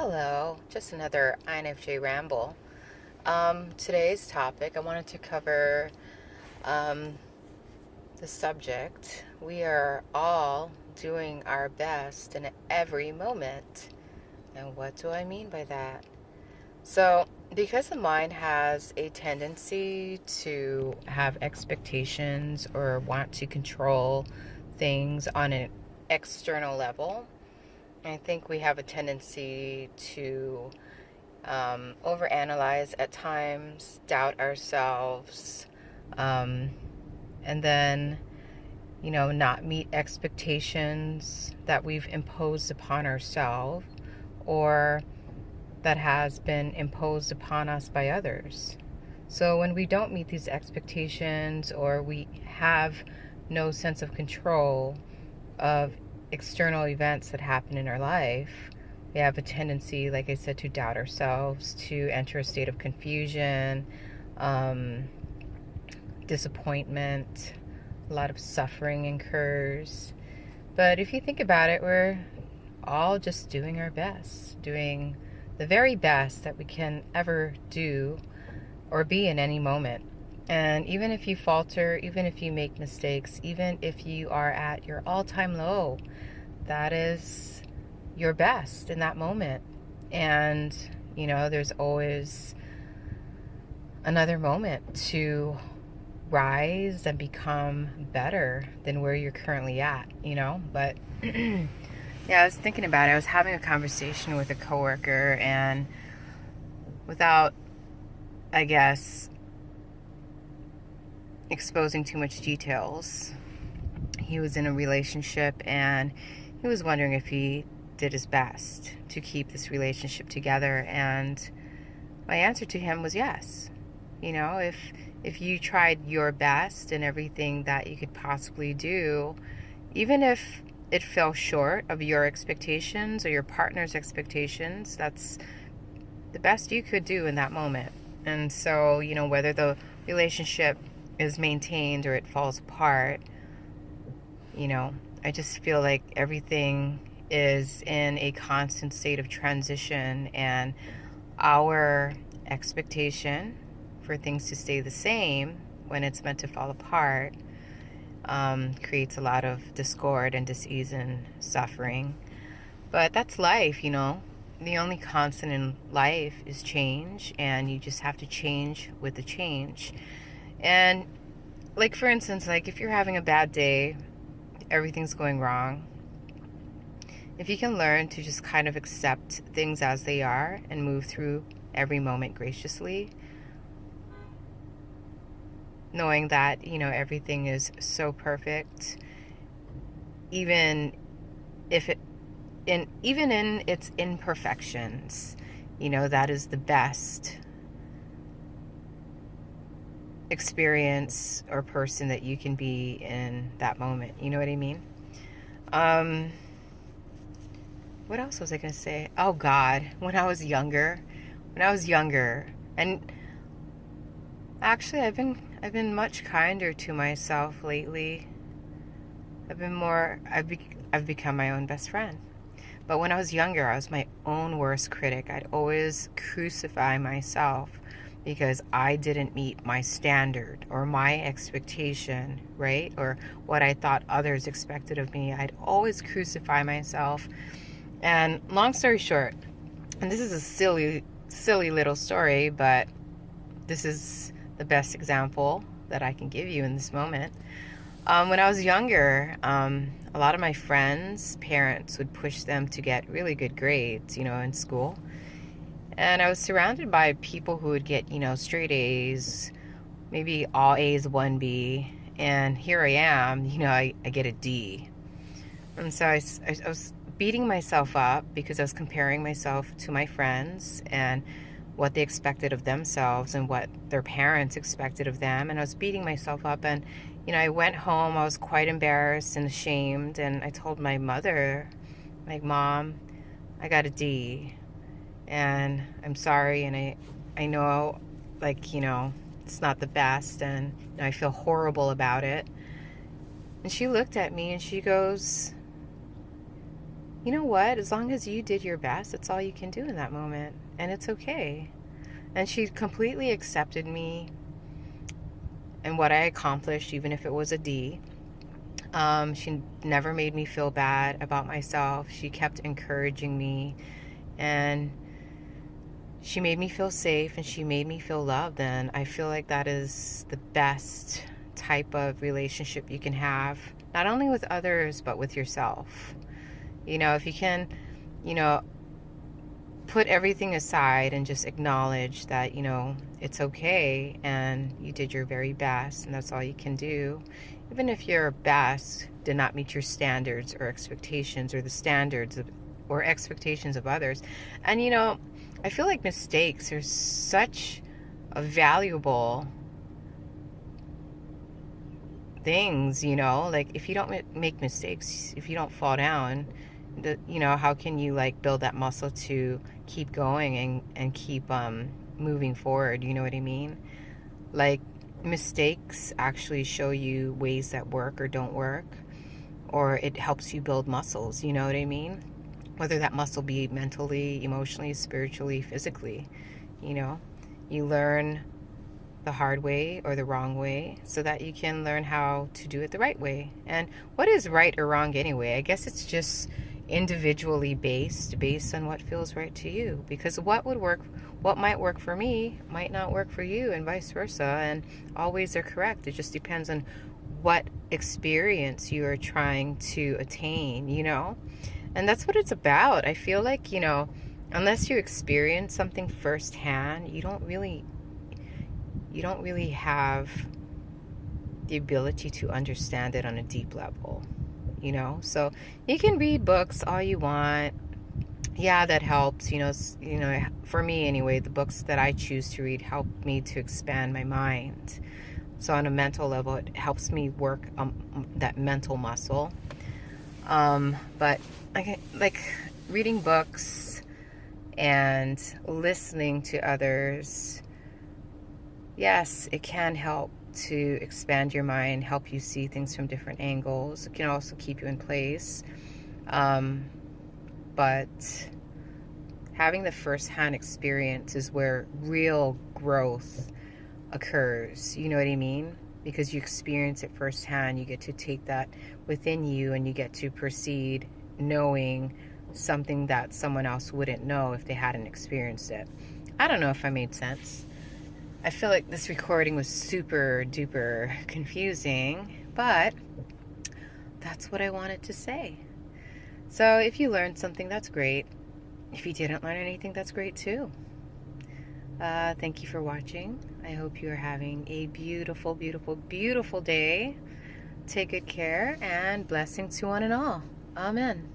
Hello, just another INFJ ramble. Today's topic, I wanted to cover um, the subject. We are all doing our best in every moment. And what do I mean by that? So, because the mind has a tendency to have expectations or want to control things on an external level, I think we have a tendency to overanalyze at times, doubt ourselves, um, and then, not meet expectations that we've imposed upon ourselves or that has been imposed upon us by others. So when we don't meet these expectations or we have no sense of control of external events that happen in our life, we have a tendency, like I said, to doubt ourselves, to enter a state of confusion, disappointment, a lot of suffering incurs. But if you think about it, we're all just doing our best, doing the very best that we can ever do or be in any moment. And even if you falter, even if you make mistakes, even if you are at your all-time low, that is your best in that moment. And, there's always another moment to rise and become better than where you're currently at, But yeah, I was thinking about it. I was having a conversation with a coworker, and without, I guess, exposing too much details, he was in a relationship and he was wondering if he did his best to keep this relationship together. And my answer to him was yes. If you tried your best and everything that you could possibly do, even if it fell short of your expectations or your partner's expectations, that's the best you could do in that moment. And so, whether the relationship is maintained or it falls apart, I just feel like everything is in a constant state of transition, and our expectation for things to stay the same when it's meant to fall apart creates a lot of discord and dis-ease and suffering. But that's life. The only constant in life is change, and you just have to change with the change. And like, for instance, like if you're having a bad day, everything's going wrong, if you can learn to just kind of accept things as they are and move through every moment graciously, knowing that, everything is so perfect, even if even in its imperfections, that is the best experience or person that you can be in that moment. You know what I mean? What else was I going to say? Oh God, when I was younger, and actually I've been much kinder to myself lately. I've become my own best friend. But when I was younger, I was my own worst critic. I'd always crucify myself because I didn't meet my standard or my expectation, right? Or what I thought others expected of me. I'd always crucify myself. And long story short, and this is a silly little story, but this is the best example that I can give you in this moment. When I was younger, a lot of my friends' parents would push them to get really good grades, in school. And I was surrounded by people who would get, straight A's, maybe all A's, 1B. And here I am, I get a D. And so I was beating myself up because I was comparing myself to my friends and what they expected of themselves and what their parents expected of them. And I was beating myself up, and I went home, I was quite embarrassed and ashamed, and I told my mother, like, Mom, I got a D and I'm sorry, and I know, like, it's not the best, and I feel horrible about it. And she looked at me and she goes, you know what? As long as you did your best, it's all you can do in that moment. And it's okay. And she completely accepted me and what I accomplished, even if it was a D. She never made me feel bad about myself. She kept encouraging me, and she made me feel safe, and she made me feel loved. And I feel like that is the best type of relationship you can have, not only with others, but with yourself. If you can, you know, put everything aside and just acknowledge that, it's okay and you did your very best and that's all you can do. Even if your best did not meet your standards or expectations or the standards of, or expectations of others. And, I feel like mistakes are such a valuable things, like if you don't make mistakes, if you don't fall down, how can you like build that muscle to keep going and keep moving forward? You know what I mean? Like, mistakes actually show you ways that work or don't work, or it helps you build muscles. You know what I mean? Whether that muscle be mentally, emotionally, spiritually, physically, you know, you learn the hard way or the wrong way so that you can learn how to do it the right way. And what is right or wrong anyway? I guess it's just individually based on what feels right to you, because what might work for me might not work for you, and vice versa, and always they're correct. It just depends on what experience you are trying to attain, and that's what it's about. I feel like, unless you experience something firsthand, you don't really have the ability to understand it on a deep level. So you can read books all you want. Yeah, that helps. For me anyway, the books that I choose to read help me to expand my mind. So on a mental level, it helps me work that mental muscle. But like reading books and listening to others, yes, it can help to expand your mind, help you see things from different angles. It can also keep you in place. But having the first-hand experience is where real growth occurs. You know what I mean? Because you experience it firsthand, you get to take that within you and you get to proceed knowing something that someone else wouldn't know if they hadn't experienced it. I don't know if I made sense. I feel like this recording was super duper confusing, but that's what I wanted to say. So if you learned something, that's great. If you didn't learn anything, that's great too. Thank you for watching. I hope you are having a beautiful, beautiful, beautiful day. Take good care, and blessings to one and all. Amen.